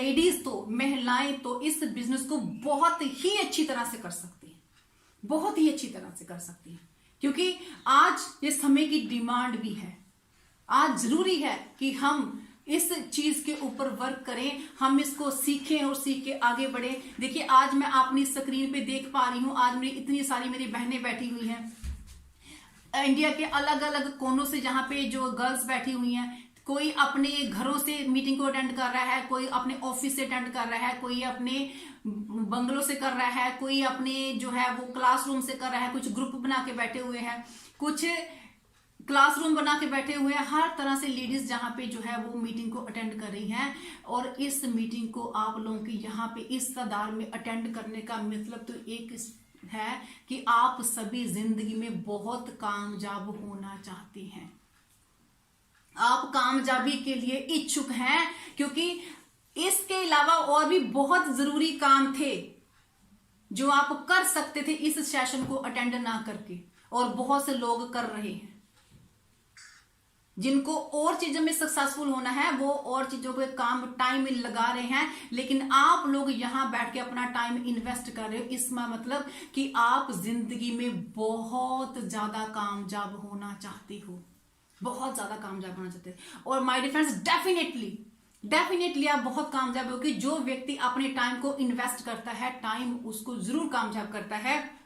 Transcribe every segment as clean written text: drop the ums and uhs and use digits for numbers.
Ladies तो, महिलाएं तो इस बिजनेस को बहुत ही अच्छी तरह से कर सकती हैं, बहुत ही अच्छी तरह से कर सकती हैं, क्योंकि आज ये समय की डिमांड भी है। आज जरूरी है कि हम इस चीज के ऊपर वर्क करें, हम इसको सीखें और सीख के आगे बढ़े। देखिए आज मैं अपनी स्क्रीन पे देख पा रही हूं, आज मेरी इतनी सारी मेरी बहनें बैठी हुई हैं इंडिया के अलग अलग कोनों से, जहां पे जो गर्ल्स बैठी हुई हैं। कोई अपने घरों से मीटिंग को अटेंड कर रहा है, कोई अपने ऑफिस से अटेंड कर रहा है, कोई अपने बंगलों से कर रहा है, कोई अपने जो है वो क्लासरूम से कर रहा है, कुछ ग्रुप बना के बैठे हुए हैं, कुछ क्लासरूम बना के बैठे हुए हैं। हर तरह से लेडीज जहां पे जो है वो मीटिंग को अटेंड कर रही हैं। और इस मीटिंग को आप लोगों की यहाँ पे इस तादाद में अटेंड करने का मतलब तो एक है कि आप सभी जिंदगी में बहुत कामयाब होना चाहती हैं, आप कामयाबी के लिए इच्छुक हैं, क्योंकि इसके अलावा और भी बहुत जरूरी काम थे जो आप कर सकते थे इस सेशन को अटेंड ना करके, और बहुत से लोग कर रहे हैं। जिनको और चीजों में सक्सेसफुल होना है वो और चीजों पे काम टाइम लगा रहे हैं, लेकिन आप लोग यहां बैठ के अपना टाइम इन्वेस्ट कर रहे हो। इसका मतलब कि आप जिंदगी में बहुत ज्यादा कामयाब होना चाहते हो, बहुत ज्यादा कामयाब होना चाहते हो। और माय डियर फ्रेंड्स, डेफिनेटली आप बहुत कामयाब होगी। जो व्यक्ति अपने टाइम को इन्वेस्ट करता है, टाइम उसको जरूर कामयाब करता है।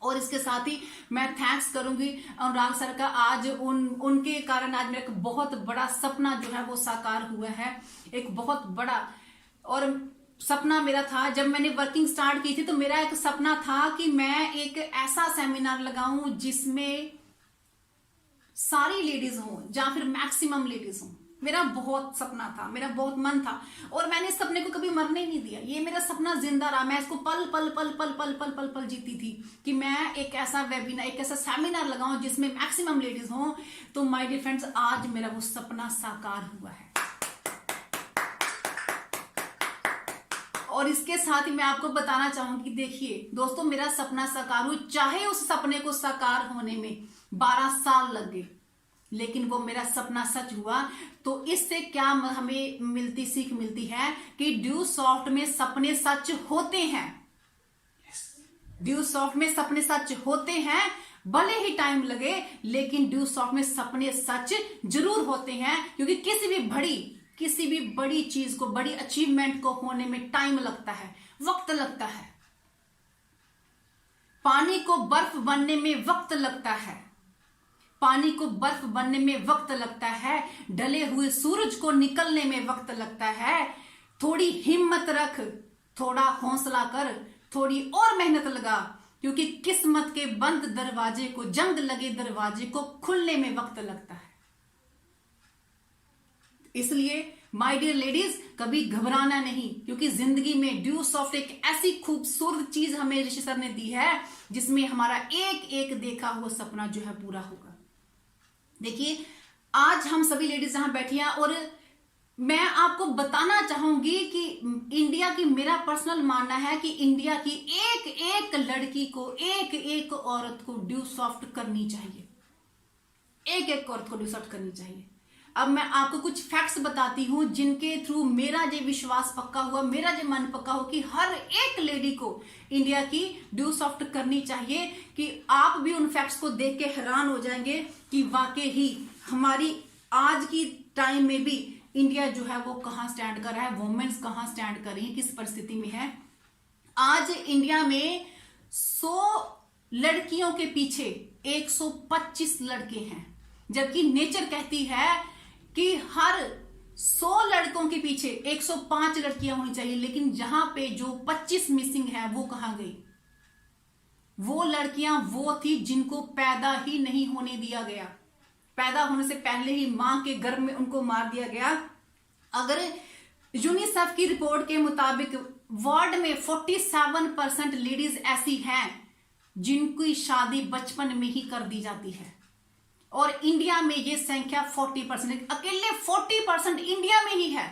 और इसके साथ ही मैं थैंक्स करूंगी अनुराग सर का, आज उनके कारण आज मेरा एक बहुत बड़ा सपना जो है वो साकार हुआ है। एक बहुत बड़ा और सपना मेरा था, जब मैंने वर्किंग स्टार्ट की थी तो मेरा एक सपना था कि मैं एक ऐसा सेमिनार लगाऊं जिसमें सारी लेडीज हों या फिर मैक्सिमम लेडीज हों। मेरा बहुत सपना था, मेरा बहुत मन था, और मैंने इस सपने को कभी मरने नहीं दिया। ये मेरा सपना जिंदा रहा, मैं इसको पल पल पल पल पल पल पल पल जीती थी कि मैं एक ऐसा वेबिनार, एक ऐसा सेमिनार लगाऊं जिसमें मैक्सिमम लेडीज हों। तो माय डियर फ्रेंड्स, आज मेरा वो सपना साकार हुआ है। और इसके साथ ही मैं आपको बताना चाहूंगी, देखिए दोस्तों, मेरा सपना साकार हुआ, चाहे उस सपने को साकार होने में 12 साल लग गए, लेकिन वो मेरा सपना सच हुआ। तो इससे क्या हमें सीख मिलती है कि ड्यू सॉफ्ट में सपने सच होते हैं। ड्यू सॉफ्ट में सपने सच होते हैं, भले ही टाइम लगे, लेकिन ड्यू सॉफ्ट में सपने सच जरूर होते हैं। क्योंकि किसी भी बड़ी चीज को, बड़ी अचीवमेंट को होने में टाइम लगता है, वक्त लगता है। पानी को बर्फ बनने में वक्त लगता है, पानी को बर्फ बनने में वक्त लगता है, ढले हुए सूरज को निकलने में वक्त लगता है। थोड़ी हिम्मत रख, थोड़ा हौसला कर, थोड़ी और मेहनत लगा, क्योंकि किस्मत के बंद दरवाजे को, जंग लगे दरवाजे को खुलने में वक्त लगता है। इसलिए माय डियर लेडीज, कभी घबराना नहीं, क्योंकि जिंदगी में ड्यू सॉफ्ट एक ऐसी खूबसूरत चीज हमें ऋषि सर ने दी है जिसमें हमारा एक एक देखा हुआ सपना जो है पूरा होगा। देखिए आज हम सभी लेडीज जहां बैठी हैं, और मैं आपको बताना चाहूंगी कि इंडिया की, मेरा पर्सनल मानना है कि इंडिया की एक एक लड़की को, एक एक औरत को ड्यू सॉफ्ट करनी चाहिए, एक एक औरत को ड्यू सॉफ्ट करनी चाहिए। अब मैं आपको कुछ फैक्ट्स बताती हूं जिनके थ्रू मेरा ये विश्वास पक्का हुआ, मेरा ये मन पक्का हो कि हर एक लेडी को इंडिया की ड्यू सॉफ्ट करनी चाहिए। कि आप भी उन फैक्ट्स को देख के हैरान हो जाएंगे कि वाकई ही हमारी आज की टाइम में भी इंडिया जो है वो कहां स्टैंड कर रहा है, वुमेन्स कहां स्टैंड कर रही है, किस परिस्थिति में है। आज इंडिया में 100 लड़कियों के पीछे 125 लड़के हैं, जबकि नेचर कहती है कि हर 100 लड़कों के पीछे 105 लड़कियां होनी चाहिए। लेकिन जहां पे जो 25 मिसिंग है वो कहां गई? वो लड़कियां वो थी जिनको पैदा ही नहीं होने दिया गया, पैदा होने से पहले ही मां के गर्भ में उनको मार दिया गया। अगर यूनिसेफ की रिपोर्ट के मुताबिक वर्ल्ड में 47% लेडीज ऐसी हैं जिनकी शादी बचपन में ही कर दी जाती है, और इंडिया में ये संख्या 40%, अकेले 40% इंडिया में ही है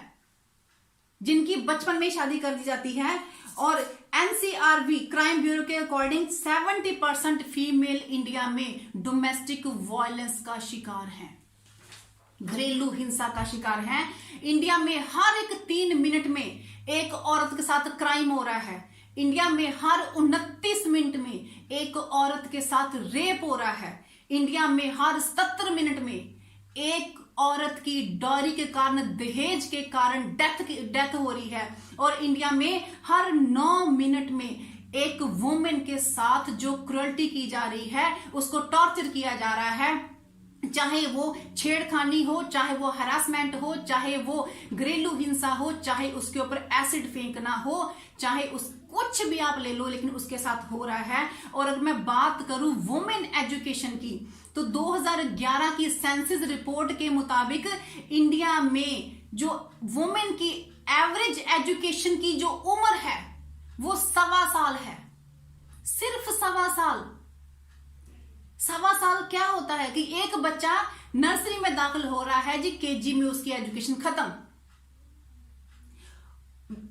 जिनकी बचपन में शादी कर दी जाती है। और एनसीआरबी क्राइम ब्यूरो के अकॉर्डिंग 70% फीमेल इंडिया में डोमेस्टिक वायलेंस का शिकार हैं। घरेलू हिंसा का शिकार हैं। इंडिया में हर एक 3 मिनट में एक औरत के साथ क्राइम हो रहा है। इंडिया में हर 29 मिनट में एक औरत के साथ रेप हो रहा है। इंडिया में हर 70 मिनट में एक औरत की डॉरी के कारण, दहेज के कारण डेथ हो रही है। और इंडिया में हर 9 मिनट में एक वुमेन के साथ जो क्रूरल्टी की जा रही है, उसको टॉर्चर किया जा रहा है, चाहे वो छेड़खानी हो, चाहे वो हरासमेंट हो, चाहे वो घरेलू हिंसा हो, चाहे उसके ऊपर एसिड फेंकना हो, चाहे उस कुछ भी आप ले लो, लेकिन उसके साथ हो रहा है। और अगर मैं बात करूं वुमेन एजुकेशन की, तो 2011 की सेंसस रिपोर्ट के मुताबिक इंडिया में जो वुमेन की एवरेज एजुकेशन की जो उम्र है वो 1.25 साल है। सिर्फ 1.25 साल। 1.25 साल क्या होता है कि एक बच्चा नर्सरी में दाखिल हो रहा है जी, केजी में उसकी एजुकेशन खत्म।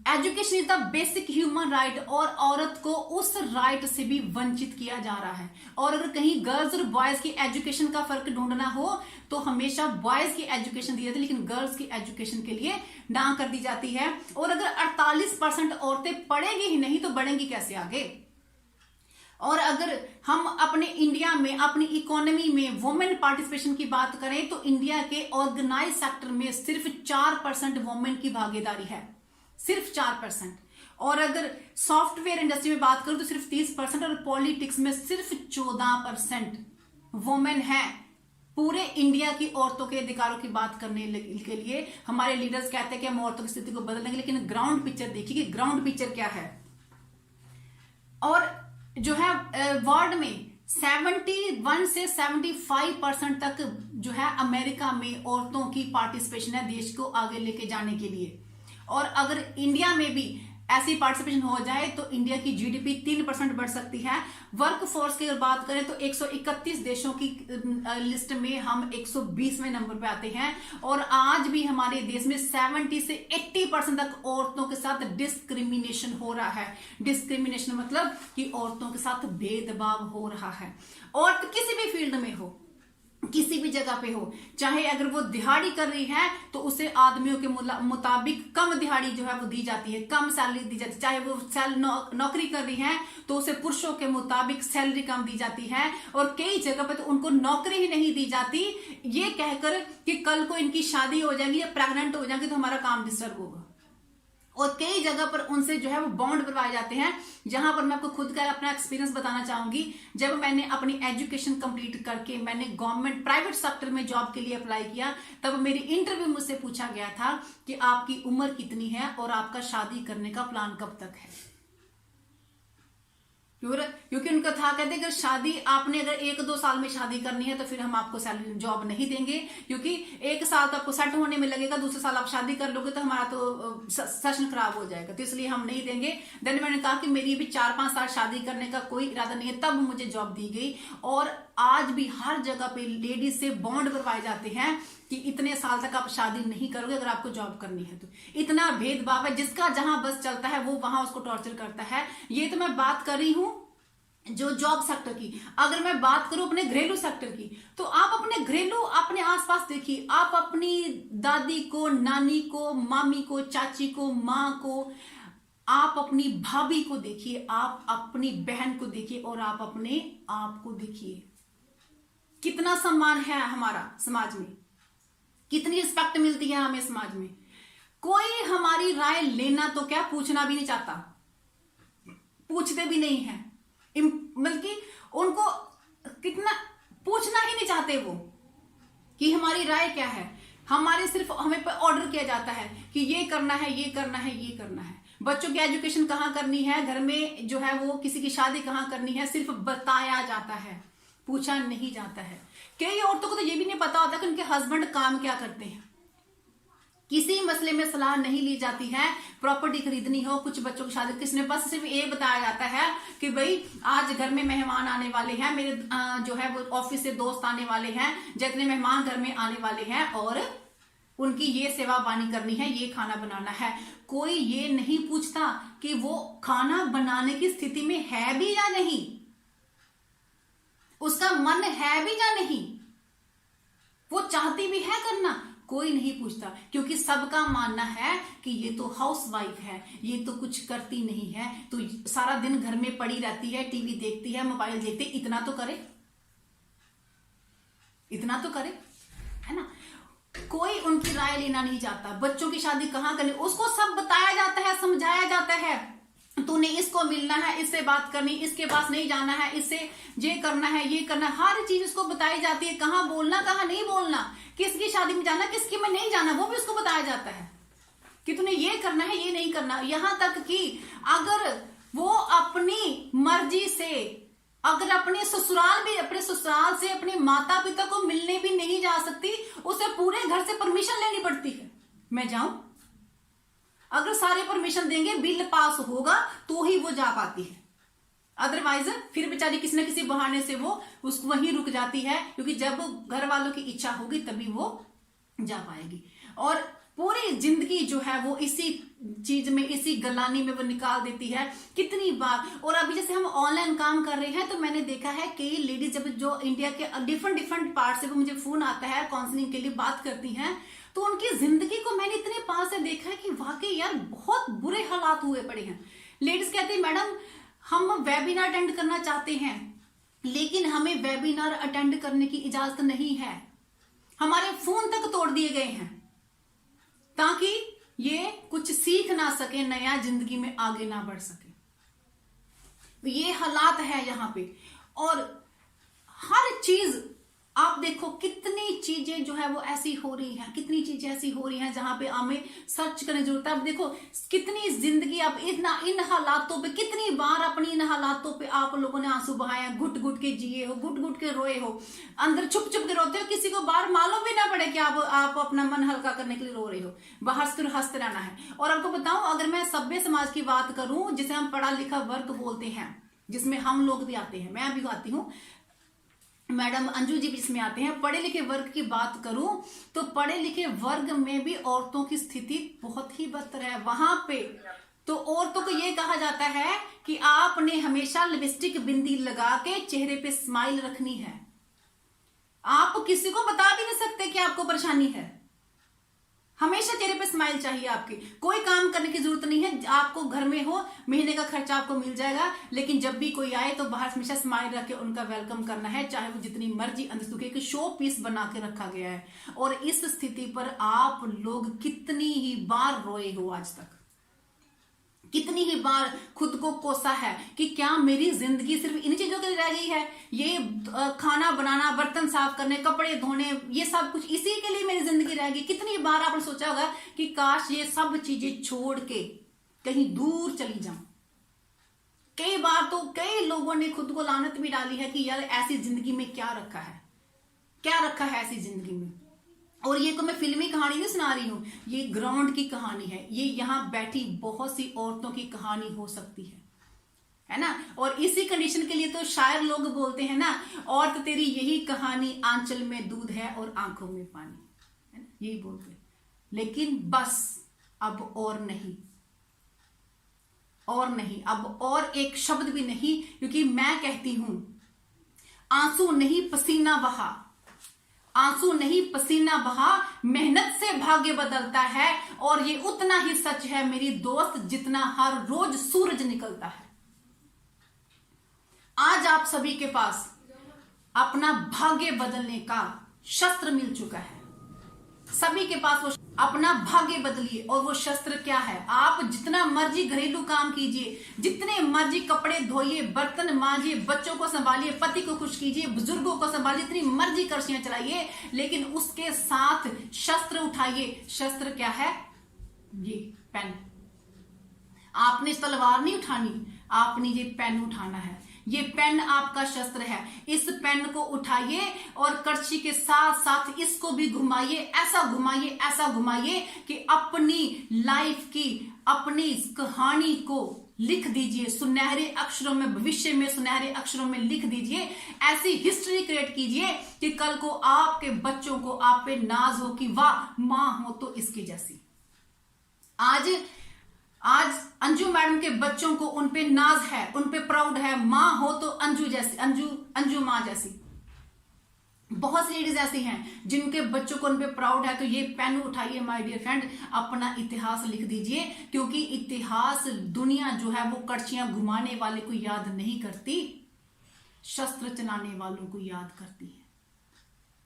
Education is the basic human right, और औरत को उस राइट से भी वंचित किया जा रहा है। और अगर कहीं गर्ल्स और बॉयज की एजुकेशन का फर्क ढूंढना हो तो हमेशा बॉयज की एजुकेशन दी जाती है, लेकिन गर्ल्स की एजुकेशन के लिए ना कर दी जाती है। और अगर 48% औरतें पढ़ेंगी ही नहीं तो बढ़ेंगी कैसे आगे। और अगर हम अपने इंडिया में अपनी इकोनॉमी में वुमेन पार्टिसिपेशन की बात करें तो इंडिया के ऑर्गेनाइज सेक्टर में सिर्फ 4% वुमेन की भागीदारी है, सिर्फ 4%। और अगर सॉफ्टवेयर इंडस्ट्री में बात करूं तो सिर्फ 30%, और पॉलिटिक्स में सिर्फ 14% वुमेन है। पूरे इंडिया की औरतों के अधिकारों की बात करने के लिए हमारे लीडर्स कहते हैं कि हम औरतों की स्थिति को बदल देंगे, लेकिन ग्राउंड पिक्चर देखिए कि ग्राउंड पिक्चर क्या है। और जो है वर्ल्ड में 71 से 75% तक जो है अमेरिका में औरतों की पार्टिसिपेशन है देश को आगे लेके जाने के लिए। और अगर इंडिया में भी ऐसी पार्टिसिपेशन हो जाए तो इंडिया की जीडीपी 3% बढ़ सकती है। वर्क फोर्स की अगर बात करें तो 131 देशों की लिस्ट में हम 120वें नंबर पे आते हैं। और आज भी हमारे देश में 70 से 80% तक औरतों के साथ डिस्क्रिमिनेशन हो रहा है। डिस्क्रिमिनेशन मतलब कि औरतों के साथ भेदभाव हो रहा है। औरत किसी भी फील्ड में हो, किसी भी जगह पे हो, चाहे अगर वो दिहाड़ी कर रही है तो उसे आदमियों के मुताबिक कम दिहाड़ी जो है वो दी जाती है, कम सैलरी दी जाती है। चाहे वो नौकरी कर रही है तो उसे पुरुषों के मुताबिक सैलरी कम दी जाती है। और कई जगह पे तो उनको नौकरी ही नहीं दी जाती, ये कहकर कि कल को इनकी शादी हो जाएगी या प्रेग्नेंट हो जाएंगी तो हमारा काम डिस्टर्ब होगा। और कई जगह पर उनसे जो है वो बॉन्ड बनवाए जाते हैं, जहां पर मैं आपको खुद का अपना एक्सपीरियंस बताना चाहूंगी। जब मैंने अपनी एजुकेशन कंप्लीट करके मैंने गवर्नमेंट प्राइवेट सेक्टर में जॉब के लिए अप्लाई किया, तब मेरी इंटरव्यू मुझसे पूछा गया था कि आपकी उम्र कितनी है और आपका शादी करने का प्लान कब तक है। क्योंकि उनका था, कहते अगर शादी आपने अगर 1-2 साल में शादी करनी है तो फिर हम आपको सैलरी जॉब नहीं देंगे, क्योंकि 1 साल तो आपको सेट होने में लगेगा, दूसरे साल आप शादी कर लोगे तो हमारा तो सेशन खराब हो जाएगा, तो इसलिए हम नहीं देंगे। देन मैंने कहा कि मेरी भी 4-5 साल शादी करने का कोई इरादा नहीं है, तब मुझे जॉब दी गई। और आज भी हर जगह पे लेडीज से बॉन्ड बनवाए जाते हैं कि इतने साल तक आप शादी नहीं करोगे अगर आपको जॉब करनी है तो। इतना भेदभाव है, जिसका जहां बस चलता है वो वहां उसको टॉर्चर करता है। ये तो मैं बात कर रही हूं जो जॉब सेक्टर की। अगर मैं बात करूं अपने घरेलू सेक्टर की, तो आप अपने घरेलू अपने आसपास देखिए, आप अपनी दादी को, नानी को, मामी को, चाची को, माँ को, आप अपनी भाभी को देखिए, आप अपनी बहन को देखिए, और आप अपने आप को देखिए। कितना सम्मान है हमारा समाज में, कितनी रिस्पेक्ट मिलती है हमें समाज में। कोई हमारी राय लेना तो क्या, पूछना भी नहीं चाहता, पूछते भी नहीं है, बल्कि उनको कितना पूछना ही नहीं चाहते वो कि हमारी राय क्या है। हमारे सिर्फ हमें पर ऑर्डर किया जाता है कि ये करना है, ये करना है, ये करना है। बच्चों की एजुकेशन कहाँ करनी है, घर में जो है वो किसी की शादी कहाँ करनी है, सिर्फ बताया जाता है, पूछा नहीं जाता है। कई औरतों को तो ये भी नहीं पता होता कि उनके हस्बैंड काम क्या करते हैं। किसी मसले में सलाह नहीं ली जाती है। प्रॉपर्टी खरीदनी हो, कुछ बच्चों की शादी, किसने बस सिर्फ ये बताया जाता है कि भाई आज घर में मेहमान आने वाले हैं, मेरे जो है वो ऑफिस से दोस्त आने वाले हैं, जितने मेहमान घर में आने वाले हैं और उनकी ये सेवा पानी करनी है, ये खाना बनाना है। कोई ये नहीं पूछता कि वो खाना बनाने की स्थिति में है भी या नहीं, उसका मन है भी या नहीं, वो चाहती भी है करना, कोई नहीं पूछता, क्योंकि सबका मानना है कि ये तो हाउसवाइफ है, ये तो कुछ करती नहीं है, तो सारा दिन घर में पड़ी रहती है, टीवी देखती है, मोबाइल देखती है, इतना तो करे, इतना तो करे, है ना। कोई उनकी राय लेना नहीं चाहता। बच्चों की शादी कहाँ करनी, उसको सब बताया जाता है, समझाया जाता है, तूने इसको मिलना है, इससे बात करनी, इसके पास नहीं जाना है, इससे ये करना है, ये करना है, हर चीज उसको बताई जाती है। कहाँ बोलना, कहाँ नहीं बोलना, किसकी शादी में जाना, किसकी में नहीं जाना, वो भी उसको बताया जाता है कि तूने ये करना है, ये नहीं करना। यहां तक कि अगर वो अपनी मर्जी से, अगर अपने ससुराल से अपने माता पिता को मिलने भी नहीं जा सकती, उसे पूरे घर से परमिशन लेनी पड़ती है, मैं जाऊं। अगर सारे परमिशन देंगे, बिल पास होगा तो ही वो जा पाती है, अदरवाइज फिर बेचारी किसी न किसी बहाने से वो उसको वहीं रुक जाती है, क्योंकि जब घर वालों की इच्छा होगी तभी वो जा पाएगी। और पूरी जिंदगी जो है वो इसी चीज में, इसी गलानी में वो निकाल देती है कितनी बार। और अभी जैसे हम ऑनलाइन काम कर रहे हैं तो मैंने देखा है कई लेडीज जब जो इंडिया के डिफरेंट पार्ट से वो मुझे फोन आता है, काउंसलिंग के लिए बात करती हैं, तो उनकी जिंदगी को मैंने इतने पास से देखा है कि वाकई यार बहुत बुरे हालात हुए पड़े हैं। लेडीज कहती है मैडम हम वेबिनार अटेंड करना चाहते हैं, लेकिन हमें वेबिनार अटेंड करने की इजाजत नहीं है, हमारे फोन तक तोड़ दिए गए हैं ताकि ये कुछ सीख ना सके, नया जिंदगी में आगे ना बढ़ सके। तो ये हालात है यहाँ पे। और हर चीज आप देखो कितनी चीजें जो है वो ऐसी हो रही हैं, कितनी चीजें ऐसी हो रही हैं जहां पे हमें सर्च करने की जरूरत है। अब देखो कितनी जिंदगी, आप इन हालातों पे कितनी बार अपनी इन हालातों पे आप लोगों ने आंसू बहाए, घुट घुट के जिए हो, घुट घुट के रोए हो, अंदर छुप छुप के रोते हो, किसी को बाहर मालूम भी ना पड़े कि आप अपना मन हल्का करने के लिए रो रहे हो, बाहर से हंसते रहना है। और आपको बताऊं, अगर मैं सभ्य समाज की बात करूं, जिसे हम पढ़ा लिखा वर्ग बोलते हैं, जिसमें हम लोग भी आते हैं, मैं भी आती हूँ, मैडम अंजू जी भी इसमें आते हैं, पढ़े लिखे वर्ग की बात करूं तो पढ़े लिखे वर्ग में भी औरतों की स्थिति बहुत ही बदतर है। वहां पे तो औरतों को यह कहा जाता है कि आपने हमेशा लिपस्टिक बिंदी लगा के चेहरे पे स्माइल रखनी है, आप किसी को बता भी नहीं सकते कि आपको परेशानी है, हमेशा चेहरे पे स्माइल चाहिए आपकी, कोई काम करने की जरूरत नहीं है, आपको घर में हो, महीने का खर्चा आपको मिल जाएगा, लेकिन जब भी कोई आए तो बाहर हमेशा स्माइल रख के उनका वेलकम करना है, चाहे वो जितनी मर्जी अंदर से, एक शो पीस बना के रखा गया है। और इस स्थिति पर आप लोग कितनी ही बार रोए हो आज तक, कितनी ही बार खुद को कोसा है कि क्या मेरी जिंदगी सिर्फ इन चीजों के लिए रह गई है, ये खाना बनाना, बर्तन साफ करने, कपड़े धोने, ये सब कुछ इसी के लिए मेरी जिंदगी रह गई। कितनी बार आपने सोचा होगा कि काश ये सब चीजें छोड़ के कहीं दूर चली जाऊं। कई बार तो कई लोगों ने खुद को लानत भी डाली है कि यार ऐसी जिंदगी में क्या रखा है, क्या रखा है ऐसी जिंदगी में। और ये तो मैं फिल्मी कहानी नहीं सुना रही हूं, ये ग्राउंड की कहानी है, ये यहां बैठी बहुत सी औरतों की कहानी हो सकती है ना। और इसी कंडीशन के लिए तो शायर लोग बोलते हैं ना, औरत तेरी यही कहानी, आंचल में दूध है और आंखों में पानी, है ना, यही बोलते हैं। लेकिन बस अब और नहीं, और नहीं, अब और एक शब्द भी नहीं, क्योंकि मैं कहती हूं आंसू नहीं पसीना बहा, आंसू नहीं पसीना बहा, मेहनत से भाग्य बदलता है। और ये उतना ही सच है मेरी दोस्त जितना हर रोज सूरज निकलता है। आज आप सभी के पास अपना भाग्य बदलने का शस्त्र मिल चुका है, सभी के पास वो अपना भाग्य बदलिए। और वो शस्त्र क्या है, आप जितना मर्जी घरेलू काम कीजिए, जितने मर्जी कपड़े धोइए, बर्तन मांजिए, बच्चों को संभालिए, पति को खुश कीजिए, बुजुर्गों को संभालिए, इतनी मर्जी कर्शियां चलाइए, लेकिन उसके साथ शस्त्र उठाइए। शस्त्र क्या है, ये पेन। आपने तलवार नहीं उठानी, आपने ये पेन उठाना है, ये पेन आपका शस्त्र है। इस पेन को उठाइए और कड़छी के साथ साथ इसको भी घुमाइए, ऐसा घुमाइए, ऐसा घुमाइए कि अपनी लाइफ की, अपनी कहानी को लिख दीजिए सुनहरे अक्षरों में, भविष्य में सुनहरे अक्षरों में लिख दीजिए। ऐसी हिस्ट्री क्रिएट कीजिए कि कल को आपके बच्चों को आप पे नाज हो कि वाह मां हो तो इसकी जैसी। आज अंजू मैडम के बच्चों को उन पे नाज है, उन पे प्राउड है, मां हो तो अंजू जैसी, अंजू मां जैसी। बहुत सी लेडीज ऐसी हैं जिनके बच्चों को उन पे प्राउड है, तो ये पेन उठाइए माय डियर फ्रेंड, अपना इतिहास लिख दीजिए, क्योंकि इतिहास दुनिया जो है वो कड़छियां घुमाने वाले को याद नहीं करती, शस्त्र चलाने वालों को याद करती है।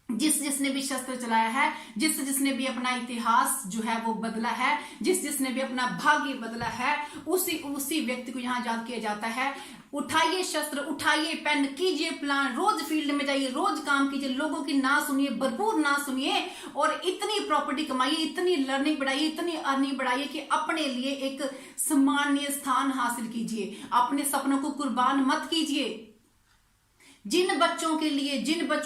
जिसने भी शस्त्र चलाया है, जिसने भी अपना इतिहास जो है वो बदला है, जिसने भी अपना भाग्य बदला है, उसी व्यक्ति को यहां याद किया जाता है। उठाइए शस्त्र, उठाइए पेन, कीजिए प्लान, रोज फील्ड में जाइए, रोज काम कीजिए, लोगों की ना सुनिए, भरपूर ना सुनिए, और इतनी प्रॉपर्टी कमाइए, इतनी लर्निंग बढ़ाइए, इतनी अर्निंग बढ़ाइए कि अपने लिए एक सम्माननीय स्थान हासिल कीजिए। अपने सपनों को कुर्बान मत कीजिए। जिन बच्चों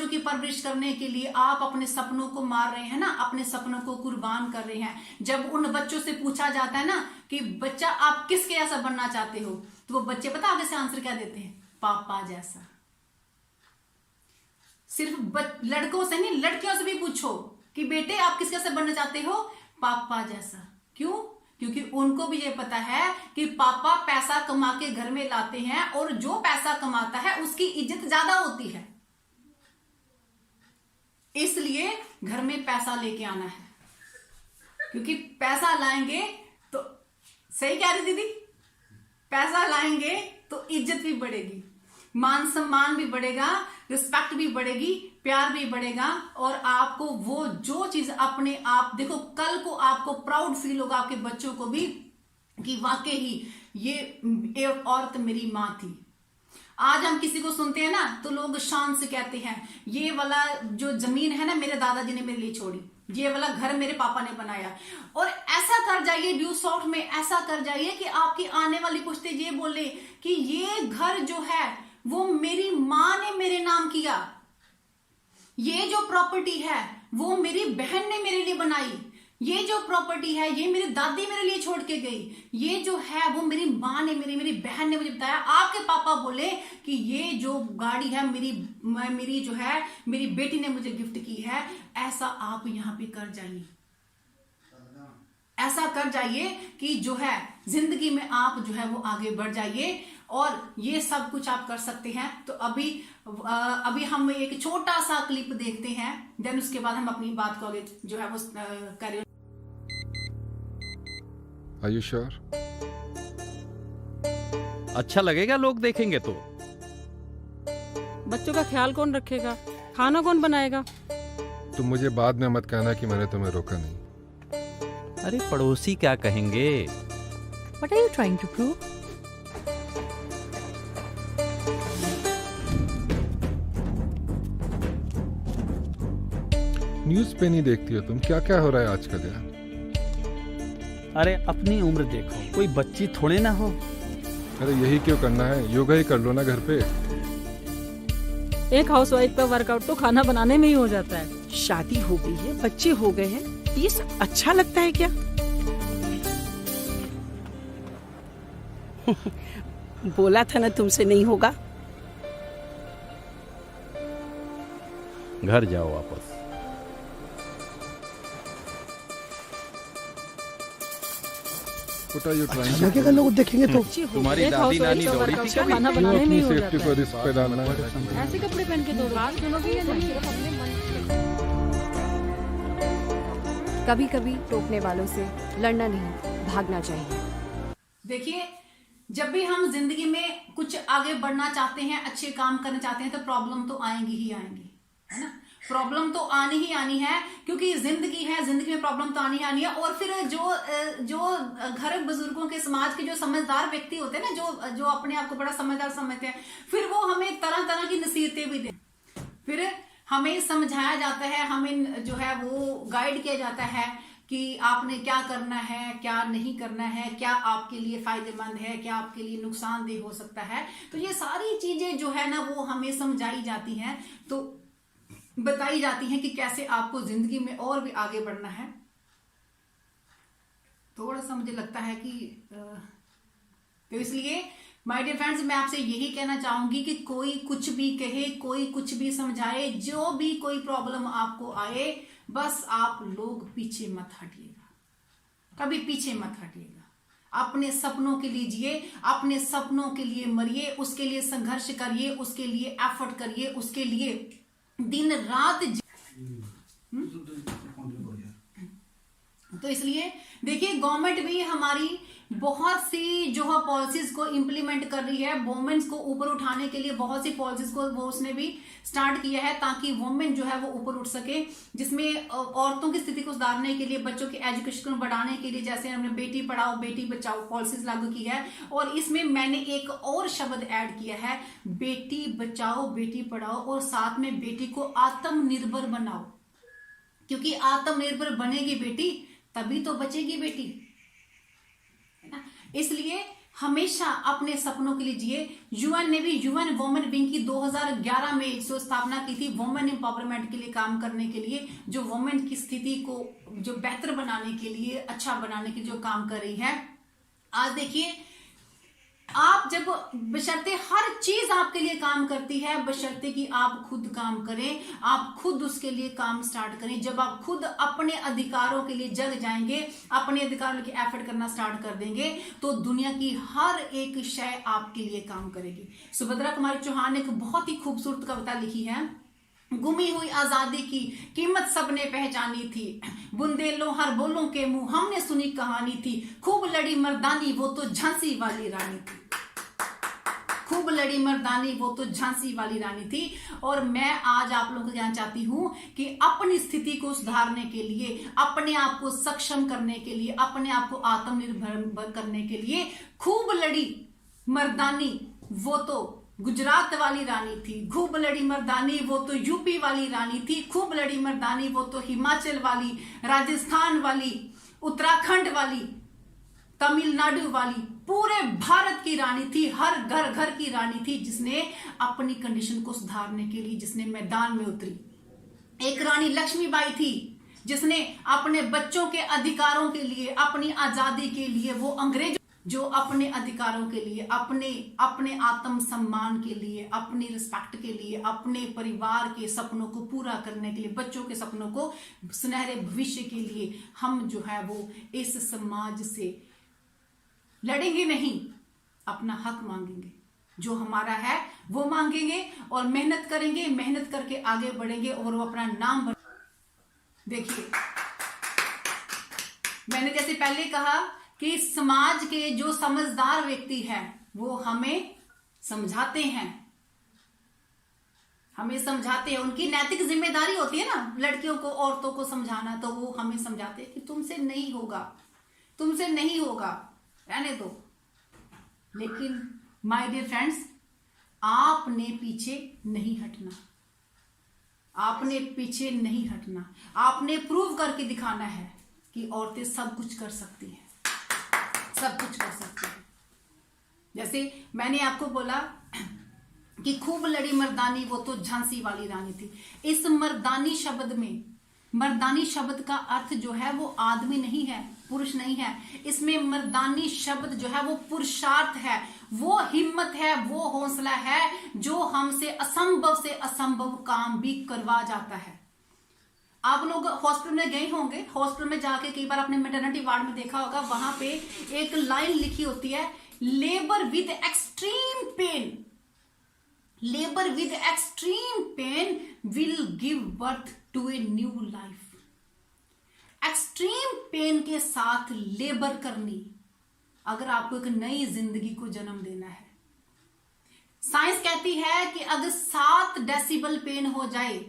की परवरिश करने के लिए आप अपने सपनों को मार रहे हैं ना, अपने सपनों को कुर्बान कर रहे हैं, जब उन बच्चों से पूछा जाता है ना कि बच्चा आप किसके जैसा बनना चाहते हो, तो वो बच्चे पता आगे से आंसर क्या देते हैं, पापा जैसा। सिर्फ लड़कों से नहीं, लड़कियों से भी पूछो कि बेटे आप किसके जैसा बनना चाहते हो, पापा जैसा। क्यों? क्योंकि उनको भी ये पता है कि पापा पैसा कमा के घर में लाते हैं, और जो पैसा कमाता है उसकी इज्जत ज्यादा होती है, इसलिए घर में पैसा लेके आना है, क्योंकि पैसा लाएंगे तो, सही कह रही दीदी, पैसा लाएंगे तो इज्जत भी बढ़ेगी, मान सम्मान भी बढ़ेगा, रिस्पेक्ट भी बढ़ेगी, प्यार भी बढ़ेगा, और आपको वो जो चीज अपने आप देखो, कल को आपको प्राउड फील होगा आपके बच्चों को भी कि वाकई ही ये औरत मेरी मां थी। आज हम किसी को सुनते हैं ना तो लोग शान से कहते हैं ये वाला जो जमीन है ना मेरे दादाजी ने मेरे लिए छोड़ी, ये वाला घर मेरे पापा ने बनाया। और ऐसा कर जाइए ड्यू सॉफ्ट में, ऐसा कर जाइए कि आपकी आने वाली पुश्ते ये बोले कि ये घर जो है वो मेरी मां ने मेरे नाम किया, ये जो प्रॉपर्टी है वो मेरी बहन ने मेरे लिए बनाई, ये जो प्रॉपर्टी है ये मेरी दादी मेरे लिए छोड़ के गई, ये जो है वो मेरी मां ने मेरी बहन ने मुझे बताया। आपके पापा बोले कि ये जो गाड़ी है मेरी जो है मेरी बेटी ने मुझे गिफ्ट की है। ऐसा आप यहां पे कर जाइए, ऐसा कर जाइए कि जो है जिंदगी में आप जो है वो आगे बढ़ जाइए, और ये सब कुछ आप कर सकते हैं। तो अभी हम एक छोटा सा क्लिप देखते हैं, देन उसके बाद हम अपनी बात को आगे जो है वो करें। Are you sure? अच्छा लगेगा लोग देखेंगे तो। बच्चों का ख्याल कौन रखेगा, खाना कौन बनाएगा? तुम मुझे बाद में मत कहना कि मैंने तुम्हें रोका नहीं। अरे पड़ोसी क्या कहेंगे? What are you trying to prove? News पे नहीं देखती हो तुम, क्या क्या हो रहा है आजकल यार? अरे अपनी उम्र देखो, कोई बच्ची थोड़े ना हो। अरे यही क्यों करना है, योगा ही कर लो ना घर पे। एक हाउसवाइफ का वर्कआउट तो खाना बनाने में ही हो जाता है। शादी हो गई है, बच्चे हो गए हैं, ये सब अच्छा लगता है क्या? बोला था ना तुमसे नहीं होगा। घर जाओ वापस। What are you trying to लगेगा लोग देखेंगे तो। तुम्हारी एक दादी नानी हाउसवाइफ का दौड़ी थी वर्कआउट कभी? खाना क्यों बनाने में अपनी ही हो सेफ्टी जाता को है। रिस्क पे डालना है? ऐसे कपड़े पहन के दौड़ो, बात सुनोगे या नहीं? कभी कभी टोकने वालों से लड़ना नहीं, भागना चाहिए। देखिए, जब भी हम जिंदगी में कुछ आगे बढ़ना चाहते हैं, अच्छे काम करना चाहते हैं, तो प्रॉब्लम तो आएंगी ही आएंगी, है ना। प्रॉब्लम तो आनी ही आनी है, क्योंकि जिंदगी है, जिंदगी में प्रॉब्लम तो आनी ही आनी है। और फिर जो घर बुजुर्गों के, समाज के जो समझदार व्यक्ति होते हैं ना, जो अपने आप को बड़ा समझदार समझते हैं, फिर वो हमें तरह तरह की नसीहतें भी देते, फिर हमें समझाया जाता है, हमें जो है वो गाइड किया जाता है कि आपने क्या करना है, क्या नहीं करना है, क्या आपके लिए फायदेमंद है, क्या आपके लिए नुकसानदेह हो सकता है। तो ये सारी चीजें जो है ना वो हमें समझाई जाती हैं, तो बताई जाती हैं कि कैसे आपको जिंदगी में और भी आगे बढ़ना है। थोड़ा सा मुझे लगता है कि तो इसलिए माय डियर फ्रेंड्स, मैं आपसे यही कहना चाहूंगी कि कोई कुछ भी कहे, कोई कुछ भी समझाए, जो भी कोई प्रॉब्लम आपको आए, बस आप लोग पीछे मत हटिएगा, कभी पीछे मत हटिएगा। अपने सपनों के लिए जिए, अपने सपनों के लिए मरिए, उसके लिए संघर्ष करिए, उसके लिए एफर्ट करिए, उसके लिए दिन रात तो इसलिए देखिए गवर्नमेंट भी हमारी बहुत सी जो है पॉलिसीज को इम्प्लीमेंट कर रही है, वुमेन्स को ऊपर उठाने के लिए बहुत सी पॉलिसीज को वो उसने भी स्टार्ट किया है ताकि वुमेन जो है वो ऊपर उठ सके, जिसमें औरतों की स्थिति को सुधारने के लिए, बच्चों की एजुकेशन को बढ़ाने के लिए, जैसे हमने बेटी पढ़ाओ बेटी बचाओ पॉलिसीज लागू की है। और इसमें मैंने एक और शब्द ऐड किया है, बेटी बचाओ बेटी पढ़ाओ, और साथ में बेटी को आत्मनिर्भर बनाओ, क्योंकि आत्मनिर्भर बनेगी बेटी तभी तो बचेगी बेटी, है ना। इसलिए हमेशा अपने सपनों के लिए जिए। यूएन ने भी यूएन वुमेन विंग की 2011 में जो स्थापना की थी वुमेन एम्पावरमेंट के लिए काम करने के लिए, जो वुमेन की स्थिति को जो बेहतर बनाने के लिए, अच्छा बनाने के लिए जो काम कर रही है। आज देखिए आप जब बशर्ते हर चीज आपके लिए काम करती है, बशर्ते कि आप खुद काम करें, आप खुद उसके लिए काम स्टार्ट करें। जब आप खुद अपने अधिकारों के लिए जग जाएंगे, अपने अधिकारों के एफर्ट करना स्टार्ट कर देंगे, तो दुनिया की हर एक शय आपके लिए काम करेगी। सुभद्रा कुमारी चौहान ने एक बहुत ही खूबसूरत कविता लिखी है, गुमी हुई आजादी की कीमत सबने पहचानी थी, बुंदेलों हर बोलों के मुंह हमने सुनी कहानी थी, खूब लड़ी मर्दानी वो तो झांसी वाली रानी थी, खूब लड़ी मर्दानी वो तो झांसी वाली रानी थी। और मैं आज आप लोगों को कहना चाहती हूं कि अपनी स्थिति को सुधारने के लिए, अपने आप को सक्षम करने के लिए, अपने आप को आत्मनिर्भर करने के लिए, खूब लड़ी मर्दानी वो तो गुजरात वाली रानी थी, खूब लड़ी मर्दानी वो तो यूपी वाली रानी थी, खूब लड़ी मर्दानी वो तो हिमाचल वाली, राजस्थान वाली, उत्तराखंड वाली, तमिलनाडु वाली, पूरे भारत की रानी थी, हर घर घर की रानी थी, जिसने अपनी कंडीशन को सुधारने के लिए जिसने मैदान में उतरी। एक रानी लक्ष्मीबाई थी जिसने अपने बच्चों के अधिकारों के लिए, अपनी आजादी के लिए, वो अंग्रेज जो अपने अधिकारों के लिए, अपने आत्म सम्मान के लिए, अपनी रिस्पेक्ट के लिए, अपने परिवार के सपनों को पूरा करने के लिए, बच्चों के सपनों को, सुनहरे भविष्य के लिए हम जो है वो इस समाज से लड़ेंगे नहीं, अपना हक मांगेंगे, जो हमारा है वो मांगेंगे और मेहनत करेंगे, मेहनत करके आगे बढ़ेंगे और वो अपना नाम देखिए मैंने जैसे पहले कहा कि समाज के जो समझदार व्यक्ति हैं वो हमें समझाते हैं, उनकी नैतिक जिम्मेदारी होती है ना लड़कियों को, औरतों को समझाना, तो वो हमें समझाते हैं कि तुमसे नहीं होगा, रहने दो। लेकिन माय डियर फ्रेंड्स, आपने पीछे नहीं हटना, आपने प्रूव करके दिखाना है कि औरतें सब कुछ कर सकती हैं, जैसे मैंने आपको बोला कि खूब लड़ी मर्दानी वो तो झांसी वाली रानी थी। इस मर्दानी शब्द का अर्थ जो है वो आदमी नहीं है, पुरुष नहीं है। इसमें मर्दानी शब्द जो है वो पुरुषार्थ है, वो हिम्मत है, वो हौसला है जो हमसे असंभव काम भी करवा जाता है। आप लोग हॉस्पिटल में गए होंगे, हॉस्पिटल में जाके कई बार अपने मैटरनिटी वार्ड में देखा होगा, वहां पे एक लाइन लिखी होती है, labour with extreme pain will give birth to a new life. Extreme pain के साथ लेबर करनी, अगर आपको एक नई जिंदगी को जन्म देना है। साइंस कहती है कि अगर 7 डेसिबल पेन हो जाए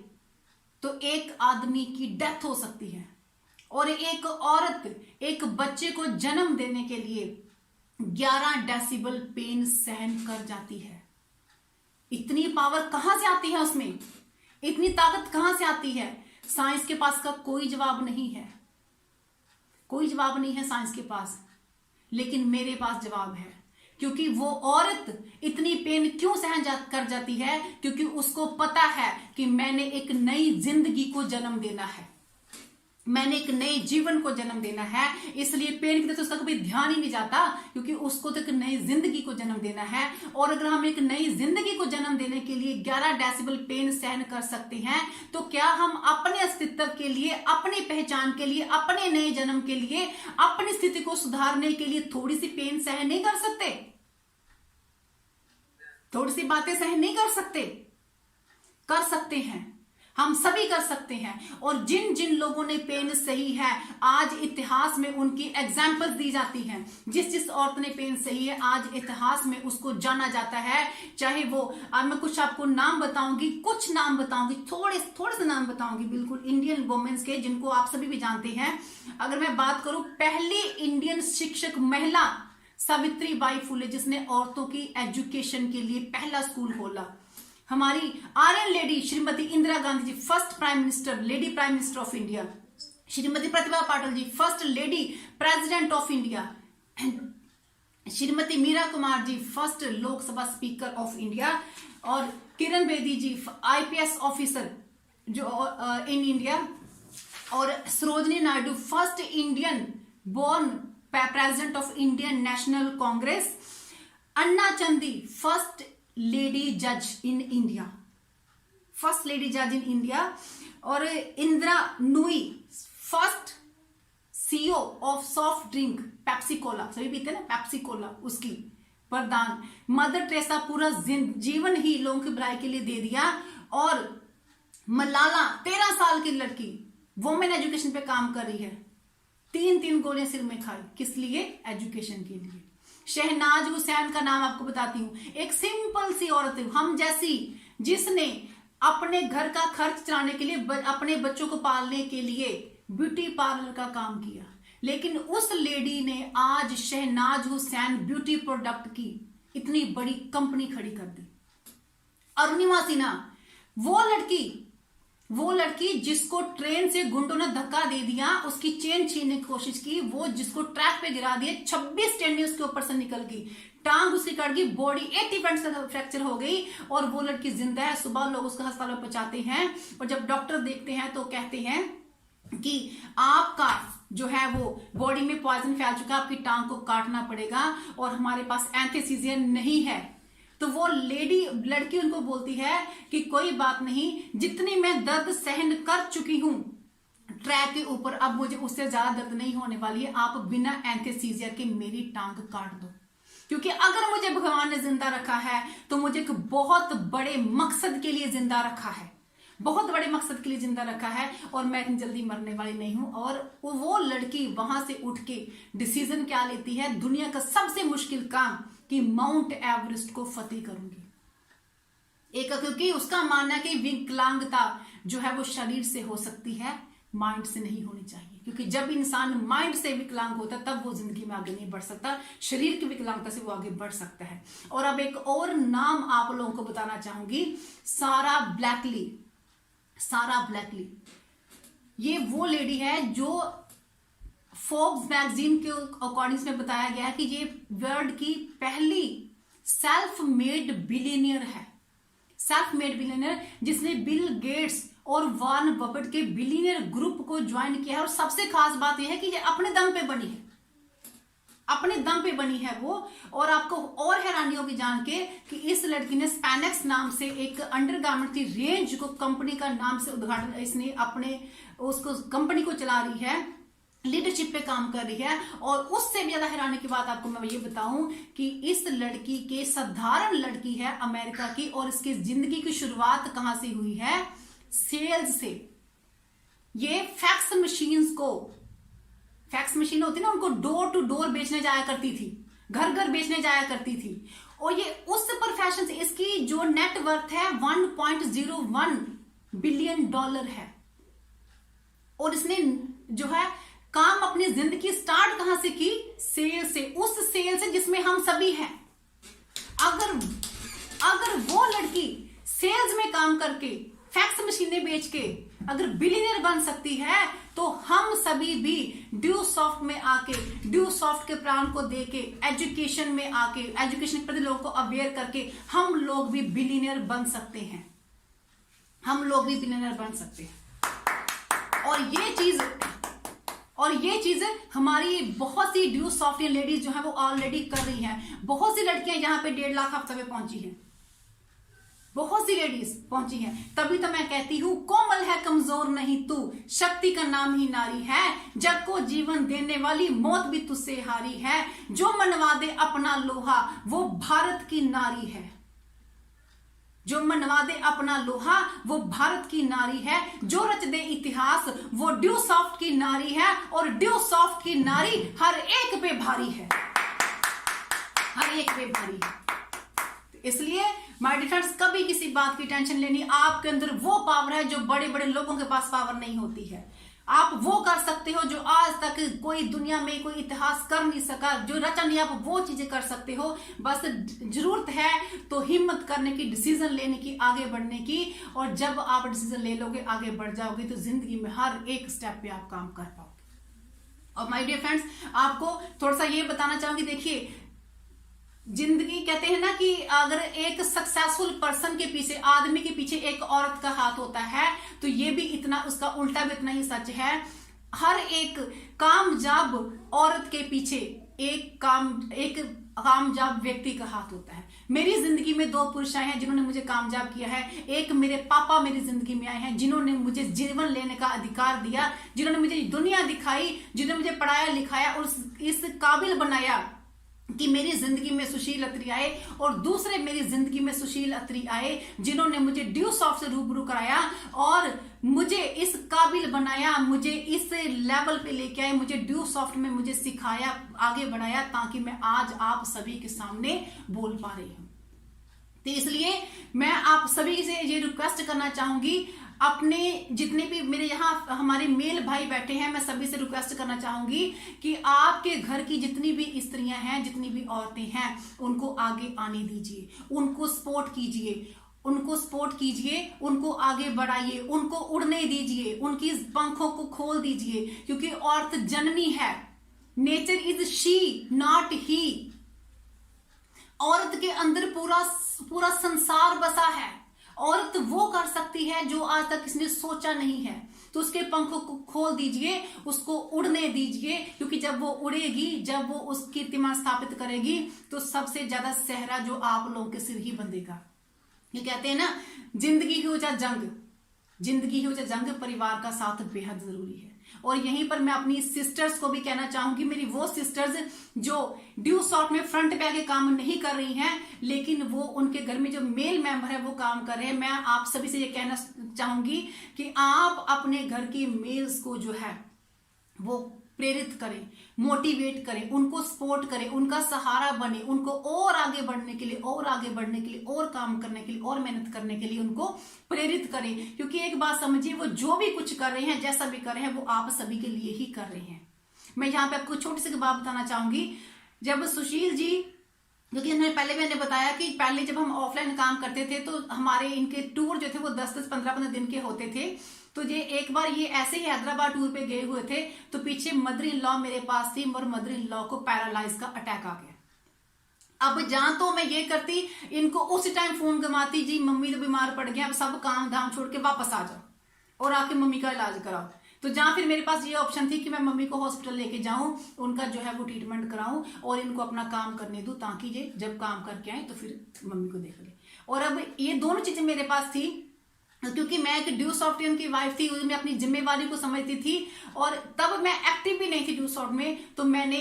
तो एक आदमी की डेथ हो सकती है, और एक औरत एक बच्चे को जन्म देने के लिए 11 डेसिबल पेन सहन कर जाती है। इतनी पावर कहां से आती है उसमें, इतनी ताकत कहां से आती है? साइंस के पास का कोई जवाब नहीं है, साइंस के पास, लेकिन मेरे पास जवाब है। क्योंकि वो औरत इतनी पेन क्यों सहन कर जाती है? क्योंकि उसको पता है कि मैंने एक नई जिंदगी को जन्म देना है, मैंने एक नए जीवन को जन्म देना है, इसलिए पेन की तरफ उसका कभी ध्यान ही नहीं जाता, क्योंकि उसको तो एक नई जिंदगी को जन्म देना है। और अगर हम एक नई जिंदगी को जन्म देने के लिए 11 डेसिबल पेन सहन कर सकते हैं, तो क्या हम अपने अस्तित्व के लिए, अपनी पहचान के लिए, अपने नए जन्म के लिए, अपनी स्थिति को सुधारने के लिए थोड़ी सी पेन सहन नहीं कर सकते? थोड़ी सी बातें सहन नहीं कर सकते? कर सकते हैं। हम सभी कर सकते हैं। और जिन जिन लोगों ने पेन सही है, आज इतिहास में उनकी एग्जाम्पल दी जाती हैं। जिस जिस औरत ने पेन सही है, आज इतिहास में उसको जाना जाता है। चाहे वो मैं कुछ आपको नाम बताऊंगी, कुछ नाम बताऊंगी, थोड़े से नाम बताऊंगी, बिल्कुल इंडियन वुमेन्स के, जिनको आप सभी भी जानते हैं। अगर मैं बात करूं, पहली इंडियन शिक्षक महिला सावित्री बाई फुले, जिसने औरतों की एजुकेशन के लिए पहला स्कूल खोला। हमारी iron lady Shrimati Indira Gandhi ji, first prime minister, lady prime minister of India. Shrimati Pratibha Patil ji, first lady president of India. Shrimati Meera Kumar ji, first Lok Sabha speaker of India. और किरण बेदी जी, IPS ऑफिसर जो इन इंडिया। और Sarojini Naidu, first Indian born president of Indian National Congress. Anna Chandy, first lady जज in India, first lady जज इन India. और Indira Nooyi, first CEO of soft drink Pepsi Cola, सभी पीते हैं ना पेप्सी कोला, उसकी प्रदान। मदर टेरेसा पूरा जीवन ही लोगों की भलाई के लिए दे दिया। और मलाला 13 साल की लड़की वुमेन एजुकेशन पे काम कर रही है, 3 गोलियां सिर में खाई, किस लिए? एजुकेशन के लिए। शहनाज हुसैन का नाम आपको बताती हूं, एक सिंपल सी औरत है, हम जैसी, जिसने अपने घर का खर्च चलाने के लिए, अपने बच्चों को पालने के लिए ब्यूटी पार्लर का काम किया। लेकिन उस लेडी ने आज शहनाज हुसैन ब्यूटी प्रोडक्ट की इतनी बड़ी कंपनी खड़ी कर दी। अरुणिमा सिन्हा, वो लड़की जिसको ट्रेन से गुंडों ने धक्का दे दिया, उसकी चेन छीनने की कोशिश की, वो जिसको ट्रैक पे गिरा दिए, 26 टेंडी उसके ऊपर से निकल गई, टांग उसकी कट गई, बॉडी 80% फ्रैक्चर हो गई, और वो लड़की जिंदा है। सुबह लोग उसको अस्पताल में पहुंचाते हैं, और जब डॉक्टर देखते हैं तो कहते हैं कि आपका जो है वो बॉडी में पॉइजन फैल चुका, आपकी टांग को काटना पड़ेगा, और हमारे पास एनेस्थीसिया नहीं है। तो वो लड़की उनको बोलती है कि कोई बात नहीं, जितनी मैं दर्द सहन कर चुकी हूं ट्रैक के ऊपर, अब मुझे उससे ज्यादा दर्द नहीं होने वाली है, आप बिना एनेस्थीसिया के मेरी टांग काट दो। क्योंकि अगर मुझे भगवान ने जिंदा रखा है तो मुझे एक बहुत बड़े मकसद के लिए जिंदा रखा है, बहुत बड़े मकसद के लिए जिंदा रखा है, और मैं इतनी जल्दी मरने वाली नहीं हूं। और वो लड़की वहां से उठ के डिसीजन क्या लेती है, दुनिया का सबसे मुश्किल काम कि माउंट एवरेस्ट को फतेह करूंगी। क्योंकि उसका मानना है कि विकलांगता जो है वो शरीर से हो सकती है, माइंड से नहीं होनी चाहिए। क्योंकि जब इंसान माइंड से विकलांग होता है तब वो जिंदगी में आगे नहीं बढ़ सकता, शरीर की विकलांगता से वो आगे बढ़ सकता है। और अब एक और नाम आप लोगों को बताना चाहूंगी, सारा ब्लैकली। ये वो लेडी है जो फोर्ब्स मैगजीन के अकॉर्डिंग में बताया गया है कि ये वर्ल्ड की पहली सेल्फ मेड बिलियनियर है, जिसने बिल गेट्स और वॉरेन बफेट के बिलियनियर ग्रुप को ज्वाइन किया है। और सबसे खास बात यह है कि ये अपने दम पे बनी है वो। और आपको और हैरानी होगी जान के कि इस लड़की ने स्पैनेक्स नाम से एक अंडरगारमेंट की रेंज को कंपनी का नाम से उद्घाटन, इसने अपने उसको कंपनी को चला रही है, लीडरशिप पे काम कर रही है। और उससे भी ज्यादा हैरानी की बात आपको मैं ये बताऊं कि इस लड़की के साधारण लड़की है अमेरिका की, और इसकी जिंदगी की शुरुआत कहां से हुई है? सेल्स से। ये फैक्स मशीन होती ना, उनको डोर टू डोर बेचने जाया करती थी, घर घर बेचने जाया करती थी। और ये उस प्रोफेशन से, इसकी जो नेटवर्थ है 1.01 बिलियन डॉलर है। और इसने जो है काम अपनी जिंदगी स्टार्ट कहां से की? सेल से, उस सेल से जिसमें हम सभी हैं। अगर वो लड़की सेल्स में काम करके, फैक्स मशीनें बेच के अगर बिलियनर बन सकती है, तो हम सभी भी ड्यू सॉफ्ट में आके, ड्यू सॉफ्ट के प्राण को देके, एजुकेशन में आके, एजुकेशन के प्रति लोगों को अवेयर करके हम लोग भी बिलियनर बन सकते हैं। और ये चीज हमारी बहुत सी ड्यू सॉफ्ट लेडीज जो है वो ऑलरेडी कर रही हैं। बहुत सी लड़कियां यहाँ पे 1.5 लाख हफ्ते में पहुंची हैं, बहुत सी लेडीज पहुंची हैं। तभी तो मैं कहती हूं, कोमल है कमजोर नहीं तू, शक्ति का नाम ही नारी है, जग को जीवन देने वाली मौत भी तुझसे हारी है, जो मनवा दे अपना लोहा वो भारत की नारी है। जो मनवा दे अपना लोहा वो भारत की नारी है, जो रच दे इतिहास वो ड्यू सॉफ्ट की नारी है, और ड्यू सॉफ्ट की नारी हर एक पे भारी है, हर एक पे भारी है। इसलिए माय डियर फ्रेंड्स, कभी किसी बात की टेंशन लेनी, आपके अंदर वो पावर है जो बड़े बड़े लोगों के पास पावर नहीं होती है। आप वो कर सकते हो जो आज तक कोई दुनिया में कोई इतिहास कर नहीं सका, जो रचा नहीं, आप वो चीजें कर सकते हो। बस जरूरत है तो हिम्मत करने की, डिसीजन लेने की, आगे बढ़ने की, और जब आप डिसीजन ले लोगे, आगे बढ़ जाओगे, तो जिंदगी में हर एक स्टेप पे आप काम कर पाओगे। और माय डियर फ्रेंड्स, आपको थोड़ा सा ये बताना चाहूंगी, देखिए जिंदगी, कहते हैं ना कि अगर एक सक्सेसफुल पर्सन के पीछे, आदमी के पीछे एक औरत का हाथ होता है, तो ये भी इतना, उसका उल्टा भी इतना ही सच है। हर एक कामयाब औरत के पीछे एक कामयाब व्यक्ति का हाथ होता है। मेरी जिंदगी में 2 पुरुष आए हैं जिन्होंने मुझे कामयाब किया है। एक मेरे पापा मेरी जिंदगी में आए हैं जिन्होंने मुझे जीवन लेने का अधिकार दिया, जिन्होंने मुझे दुनिया दिखाई, जिन्होंने मुझे पढ़ाया लिखाया और इस काबिल बनाया कि मेरी जिंदगी में सुशील अत्री आए। और दूसरे मेरी जिंदगी में सुशील अत्री आए जिन्होंने मुझे ड्यू सॉफ्ट से रूबरू कराया और मुझे इस काबिल बनाया, मुझे इस लेवल पे लेके आए, मुझे ड्यू सॉफ्ट में मुझे सिखाया, आगे बढ़ाया, ताकि मैं आज आप सभी के सामने बोल पा रही हूं। तो इसलिए मैं आप सभी से ये रिक्वेस्ट करना चाहूंगी, अपने जितने भी मेरे यहाँ हमारे मेल भाई बैठे हैं, मैं सभी से रिक्वेस्ट करना चाहूंगी कि आपके घर की जितनी भी स्त्रियां हैं, जितनी भी औरतें हैं, उनको आगे आने दीजिए, उनको सपोर्ट कीजिए, उनको सपोर्ट कीजिए, उनको आगे बढ़ाइए, उनको उड़ने दीजिए, उनकी पंखों को खोल दीजिए, क्योंकि औरत जननी है। नेचर इज शी नॉट ही। औरत के अंदर पूरा संसार बसा है। औरत वो कर सकती है जो आज तक किसी ने सोचा नहीं है। तो उसके पंखों को खोल दीजिए, उसको उड़ने दीजिए, क्योंकि जब वो उड़ेगी, जब वो उस कीर्तिमान स्थापित करेगी, तो सबसे ज्यादा सेहरा जो आप लोगों के सिर ही बंधेगा। ये कहते हैं ना, जिंदगी हो जा जंग, जिंदगी हो जा जंग, परिवार का साथ बेहद जरूरी है। और यहीं पर मैं अपनी सिस्टर्स को भी कहना चाहूंगी, मेरी वो सिस्टर्स जो ड्यू सॉफ्ट में फ्रंट पे आके काम नहीं कर रही हैं, लेकिन वो उनके घर में जो मेल मेंबर है वो काम कर रहे हैं, मैं आप सभी से ये कहना चाहूंगी कि आप अपने घर की मेल्स को जो है वो प्रेरित करें, मोटिवेट करें, उनको सपोर्ट करें, उनका सहारा बने, उनको और आगे बढ़ने के लिए, और आगे बढ़ने के लिए, और काम करने के लिए, और मेहनत करने के लिए उनको प्रेरित करें। क्योंकि एक बात समझिए, वो जो भी कुछ कर रहे हैं, जैसा भी कर रहे हैं, वो आप सभी के लिए ही कर रहे हैं। मैं यहाँ पे आपको छोटी सी बात बताना चाहूंगी। जब सुशील जी, क्योंकि पहले मैंने बताया कि पहले जब हम ऑफलाइन काम करते थे तो हमारे इनके टूर जो थे वो 10-10, 15-15 दिन के होते थे। तो ये एक बार ये ऐसे ही हैदराबाद टूर पे गए हुए थे, तो पीछे मदर इन लॉ मेरे पास थी और मदर इन लॉ को पैरालाइज का अटैक आ गया। अब जहां तो मैं ये करती, इनको उसी टाइम फोन घुमाती, जी मम्मी तो बीमार पड़ गए, अब सब काम धाम छोड़ के वापस आ जाओ और आके मम्मी का इलाज कराओ। तो जहां फिर मेरे पास ये ऑप्शन थी कि मैं मम्मी को हॉस्पिटल लेके जाऊं, उनका जो है वो ट्रीटमेंट कराऊं और इनको अपना काम करने दूं, ताकि ये जब काम करके आए तो फिर मम्मी को देख ले। और अब ये दोनों चीजें मेरे पास थी, क्योंकि मैं एक ड्यू सॉफ्टवेयर की वाइफ थी, मैं अपनी जिम्मेवारी को समझती थी और तब मैं एक्टिव भी नहीं थी ड्यू सॉफ्ट में। तो मैंने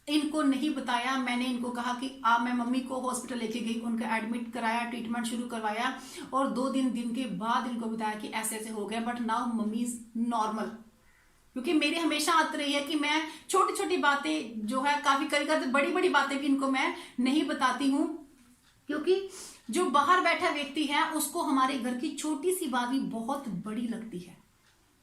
इनको नहीं बताया, मैंने इनको कहा कि मैं मम्मी को हॉस्पिटल लेके गई, उनका एडमिट कराया, ट्रीटमेंट शुरू करवाया और 2 दिन के बाद इनको बताया कि ऐसे ऐसे हो गया, but now mummy is normal. क्योंकि मेरी हमेशा आदत रही है कि मैं छोटी छोटी बातें जो है, काफी कभी कभी बड़ी बड़ी बातें भी इनको मैं नहीं बताती हूँ, क्योंकि जो बाहर बैठा व्यक्ति है उसको हमारे घर की छोटी सी बात भी बहुत बड़ी लगती है।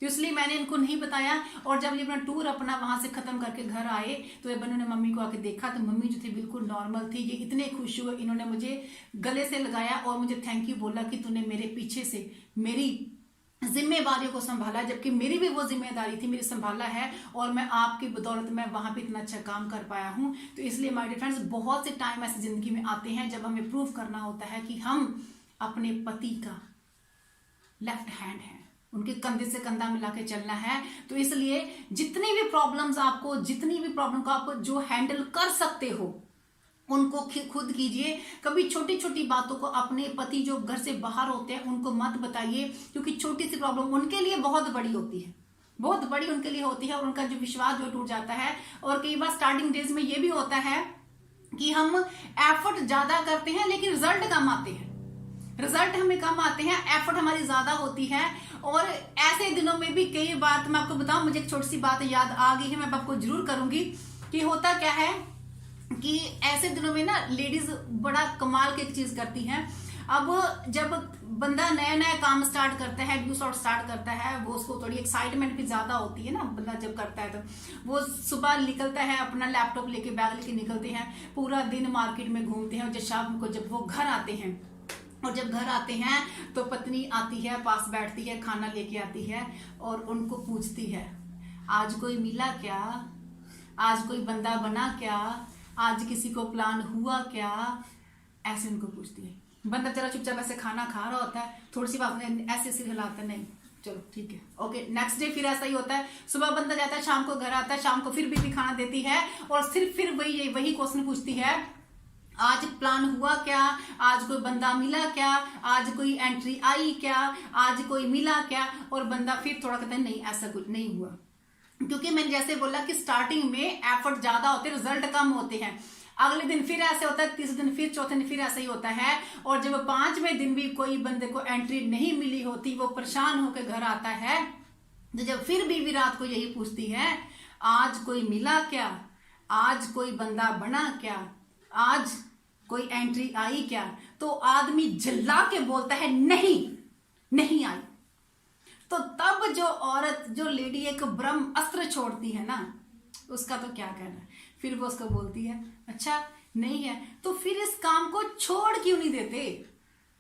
तो इसलिए मैंने इनको नहीं बताया। और जब ये अपना टूर अपना वहां से खत्म करके घर आए तो ये बहनों ने मम्मी को आके देखा, तो मम्मी जो थी बिल्कुल नॉर्मल थी। ये इतने खुश हुए, इन्होंने मुझे गले से लगाया और मुझे थैंक यू बोला कि तूने मेरे पीछे से मेरी जिम्मेवारियों को संभाला, जबकि मेरी भी वो जिम्मेदारी थी, मेरी संभाला है और मैं आपकी बदौलत मैं वहां पे इतना अच्छा काम कर पाया हूं। तो इसलिए माय डियर फ्रेंड्स, बहुत से टाइम ऐसे जिंदगी में आते हैं जब हमें प्रूव करना होता है कि हम अपने पति का लेफ्ट हैंड है, उनके कंधे से कंधा मिला के चलना है। तो इसलिए जितनी भी प्रॉब्लम्स आपको, जितनी भी प्रॉब्लम को आप जो हैंडल कर सकते हो उनको खुद कीजिए। कभी छोटी छोटी बातों को अपने पति जो घर से बाहर होते हैं उनको मत बताइए, क्योंकि छोटी सी प्रॉब्लम उनके लिए बहुत बड़ी होती है, बहुत बड़ी उनके लिए होती है और उनका जो विश्वास जो टूट जाता है। और कई बार स्टार्टिंग डेज में ये भी होता है कि हम एफर्ट ज्यादा करते हैं लेकिन रिजल्ट कम आते हैं। रिजल्ट हमें कम आते हैं, एफर्ट हमारी ज्यादा होती है। और ऐसे दिनों में भी कई बात मैं आपको बताऊं, मुझे एक छोटी सी बात याद आ गई है, मैं आपको जरूर करूंगी कि होता क्या है कि ऐसे दिनों में ना लेडीज बड़ा कमाल की एक चीज करती हैं। अब जब बंदा नया नया काम स्टार्ट करता है, ड्यू शॉर्ट स्टार्ट करता है, वो उसको थोड़ी एक्साइटमेंट भी ज्यादा होती है ना, बंदा जब करता है तो वो सुबह निकलता है, अपना लैपटॉप लेके बैग लेके निकलते हैं, पूरा दिन मार्केट में घूमते हैं, और जब शाम को जब वो घर आते हैं, और जब घर आते हैं तो पत्नी आती है, पास बैठती है, खाना लेके आती है और उनको पूछती है, आज कोई मिला क्या, आज कोई बंदा बना क्या, आज किसी को प्लान हुआ क्या, ऐसे उनको पूछती है। बंदा जरा चुपचाप ऐसे खाना खा रहा होता है, थोड़ी सी बात में ऐसे सिर हिलाता है, नहीं चलो ठीक है ओके। नेक्स्ट डे फिर ऐसा ही होता है, सुबह बंदा जाता है, शाम को घर आता है, शाम को फिर बीवी खाना देती है और सिर्फ फिर वही क्वेश्चन पूछती है, आज प्लान हुआ क्या, आज कोई बंदा मिला क्या, आज कोई एंट्री आई क्या, आज कोई मिला क्या। और बंदा फिर थोड़ा कहता है नहीं ऐसा कुछ नहीं हुआ, क्योंकि मैंने जैसे बोला कि स्टार्टिंग में एफर्ट ज्यादा होते हैं, रिजल्ट कम होते हैं। अगले दिन फिर ऐसे होता है, तीसरे दिन फिर, चौथे दिन फिर ऐसा ही होता है। और जब 5वें दिन भी कोई बंदे को एंट्री नहीं मिली होती, वो परेशान होकर घर आता है, तो जब फिर बीवी रात को यही पूछती है, आज कोई मिला क्या, आज कोई बंदा बना क्या, आज कोई एंट्री आई क्या, तो आदमी चिल्ला के बोलता है नहीं आई। तो तब जो औरत, जो लेडी एक ब्रह्म अस्त्र छोड़ती है ना, उसका तो क्या कहना। फिर वो उसको बोलती है अच्छा नहीं है तो फिर इस काम को छोड़ क्यों नहीं देते,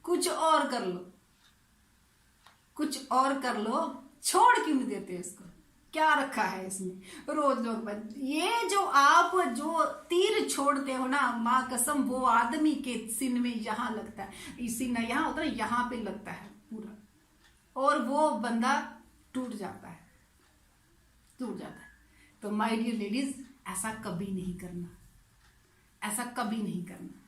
कुछ और कर लो, कुछ और कर लो, छोड़ क्यों नहीं देते इसको, क्या रखा है इसमें। रोज लोग ये जो आप जो तीर छोड़ते हो ना, माँ कसम वो आदमी के सीने में यहां लगता है, इसी ना यहां होता है, यहां पे लगता है पूरा, और वो बंदा टूट जाता है। तो माय डियर लेडीज, ऐसा कभी नहीं करना, ऐसा कभी नहीं करना।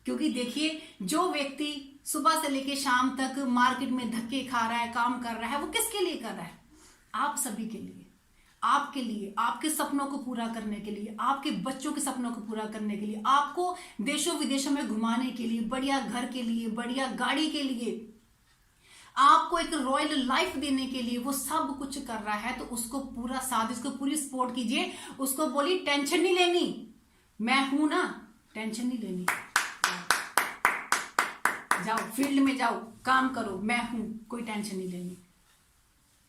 क्योंकि देखिए, जो व्यक्ति सुबह से लेके शाम तक मार्केट में धक्के खा रहा है, काम कर रहा है, वो किसके लिए कर रहा है? आप सभी के लिए, आपके लिए, आपके सपनों को पूरा करने के लिए, आपके बच्चों के सपनों को पूरा करने के लिए, आपको देशों विदेशों में घुमाने के लिए, बढ़िया घर के लिए, बढ़िया गाड़ी के लिए, आपको एक रॉयल लाइफ देने के लिए वो सब कुछ कर रहा है। तो उसको पूरा साथ, उसको पूरी सपोर्ट कीजिए, उसको बोलिए टेंशन नहीं लेनी, मैं हूं ना, टेंशन नहीं लेनी, जाओ फील्ड में जाओ, काम करो, मैं हूं, कोई टेंशन नहीं लेनी।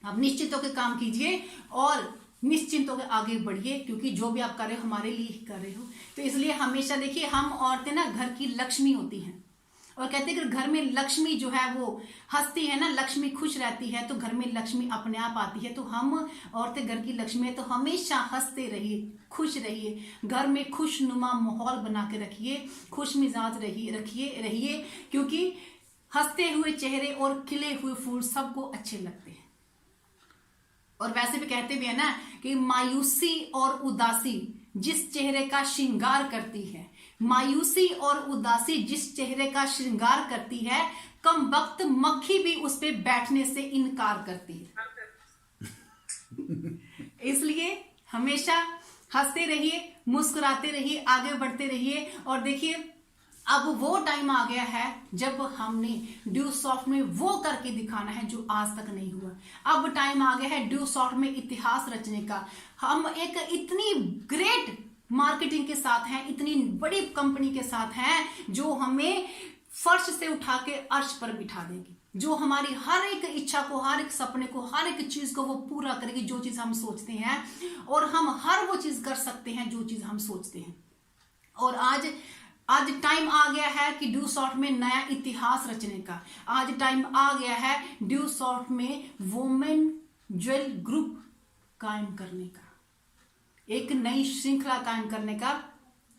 आप निश्चित होकर काम कीजिए और निश्चिंत होकर आगे बढ़िए, क्योंकि जो भी आप कर रहे हो हमारे लिए ही कर रहे हो। तो इसलिए हमेशा देखिए, हम औरतें ना घर की लक्ष्मी होती हैं, और कहते हैं कि घर में लक्ष्मी जो है वो हंसती है ना, लक्ष्मी खुश रहती है, तो घर में लक्ष्मी अपने आप आती है। तो हम औरतें घर की लक्ष्मी है, तो हमेशा हंसते रहिए, खुश रहिए, घर में खुशनुमा माहौल बना के रखिए, खुश मिजाज रहिए, क्योंकि हंसते हुए चेहरे और खिले हुए फूल सबको अच्छे लगते हैं। और वैसे भी कहते भी है ना कि मायूसी और उदासी जिस चेहरे का श्रृंगार करती है, मायूसी और उदासी जिस चेहरे का श्रृंगार करती है, कम वक्त मक्खी भी उस पे बैठने से इनकार करती है। इसलिए हमेशा हंसते रहिए, मुस्कुराते रहिए, आगे बढ़ते रहिए। और देखिए, अब वो टाइम आ गया है जब हमने ड्यू सॉफ्ट में वो करके दिखाना है जो आज तक नहीं हुआ। अब टाइम आ गया है ड्यू सॉफ्ट में इतिहास रचने का। हम एक इतनी ग्रेट मार्केटिंग के साथ हैं, इतनी बड़ी कंपनी के साथ हैं, जो हमें फर्श से उठा के अर्श पर बिठा देगी, जो हमारी हर एक इच्छा को, हर एक सपने को, हर एक चीज को वो पूरा करेगी, जो चीज हम सोचते हैं। और हम हर वो चीज कर सकते हैं जो चीज हम सोचते हैं। और आज टाइम आ गया है कि ड्यू सॉफ्ट में नया इतिहास रचने का। आज टाइम आ गया है ड्यू सॉफ्ट में वुमेन ज्वेल ग्रुप कायम करने का, एक नई श्रृंखला कायम करने का।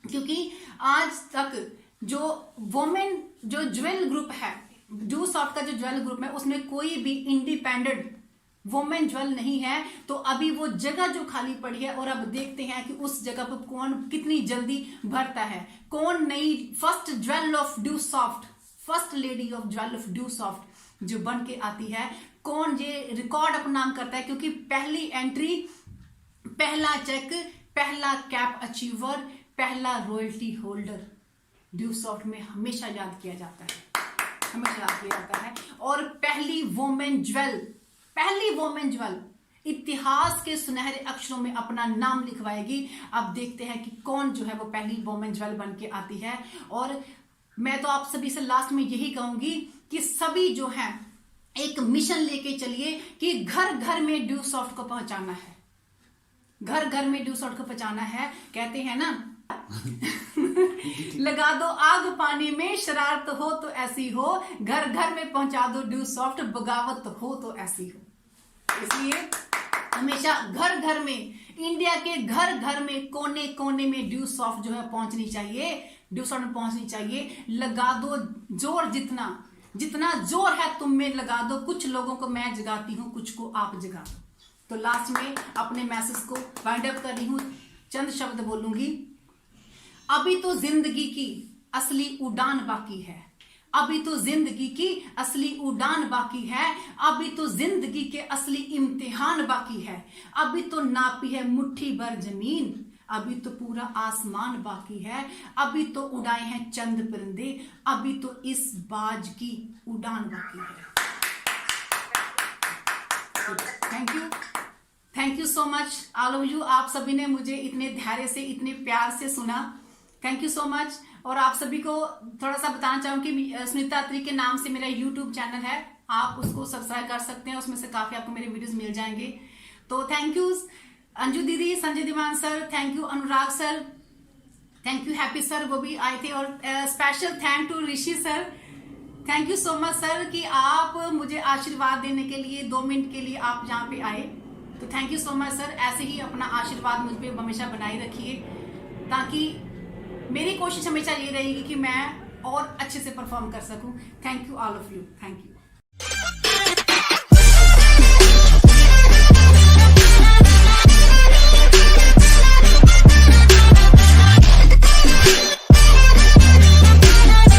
क्योंकि आज तक जो वुमेन जो ज्वेल ग्रुप है, ड्यू सॉफ्ट का जो ज्वेल ग्रुप है, उसमें कोई भी इंडिपेंडेंट वुमेन ज्वेल नहीं है। तो अभी वो जगह जो खाली पड़ी है, और अब देखते हैं कि उस जगह पर कौन कितनी जल्दी भरता है, कौन नई first jewel of due soft, first lady of jewel of due soft जो बन के आती है, कौन ये रिकॉर्ड अपना नाम करता है। क्योंकि पहली एंट्री, पहला चेक, पहला कैप अचीवर, पहला रॉयल्टी होल्डर ड्यू सॉफ्ट में हमेशा याद किया जाता है। हमेशा याद किया जाता है। और पहली वोमेन ज्वेल इतिहास के सुनहरे अक्षरों में अपना नाम लिखवाएगी। अब देखते हैं कि कौन जो है वो पहली वोमेन ज्वेल बन के आती है। और मैं तो आप सभी से लास्ट में यही कहूंगी कि सभी जो है एक मिशन लेके चलिए कि घर घर में ड्यू सॉफ्ट को पहुंचाना है, घर घर में ड्यू सॉफ्ट को पहुंचाना है। कहते हैं ना लगा दो आग पानी में, शरारत हो तो ऐसी हो, घर घर में पहुंचा दो ड्यू सॉफ्ट, बगावत हो तो ऐसी हो। इसलिए हमेशा घर घर में, इंडिया के घर घर में, कोने कोने में ड्यू सॉफ्ट जो है पहुंचनी चाहिए, ड्यू सॉफ्ट में पहुंचनी चाहिए। लगा दो जोर, जितना जोर है तुम में लगा दो। कुछ लोगों को मैं जगाती हूं, कुछ को आप जगा दो। तो लास्ट में अपने मैसेज को वाइंड अप कर रही हूं, चंद शब्द बोलूंगी। अभी तो जिंदगी की असली उड़ान बाकी है, अभी तो जिंदगी की असली उड़ान बाकी है, अभी तो जिंदगी के असली इम्तिहान बाकी है। अभी तो नापी है मुट्ठी भर जमीन, अभी तो पूरा आसमान बाकी है। अभी तो उड़ाए हैं चंद परिंदे, अभी तो इस बाज की उड़ान बाकी है। Thank you so much all of you. आप सभी ने मुझे इतने धैर्य से, इतने प्यार से सुना। Thank you so much. और आप सभी को थोड़ा सा बताना चाहूंगी, सुनीता अत्री के नाम से मेरा यूट्यूब चैनल है, आप उसको सब्सक्राइब कर सकते हैं, उसमें से काफी आपको मेरे वीडियोस मिल जाएंगे। तो थैंक यू अंजू दीदी, Sanjay Diwan sir, thank you Anurag sir, thank you Happy sir, वो भी आए थे। और special thank to Rishi sir, thank you so much sir कि आप मुझे आशीर्वाद देने के लिए 2 मिनट के लिए आप यहाँ पे आए। तो thank you so much sir. ऐसे ही अपना आशीर्वाद मुझ पे हमेशा बनाए रखिए, ताकि मेरी कोशिश हमेशा ये रहेगी कि मैं और अच्छे से परफॉर्म कर सकूं। Thank you all of you, thank you.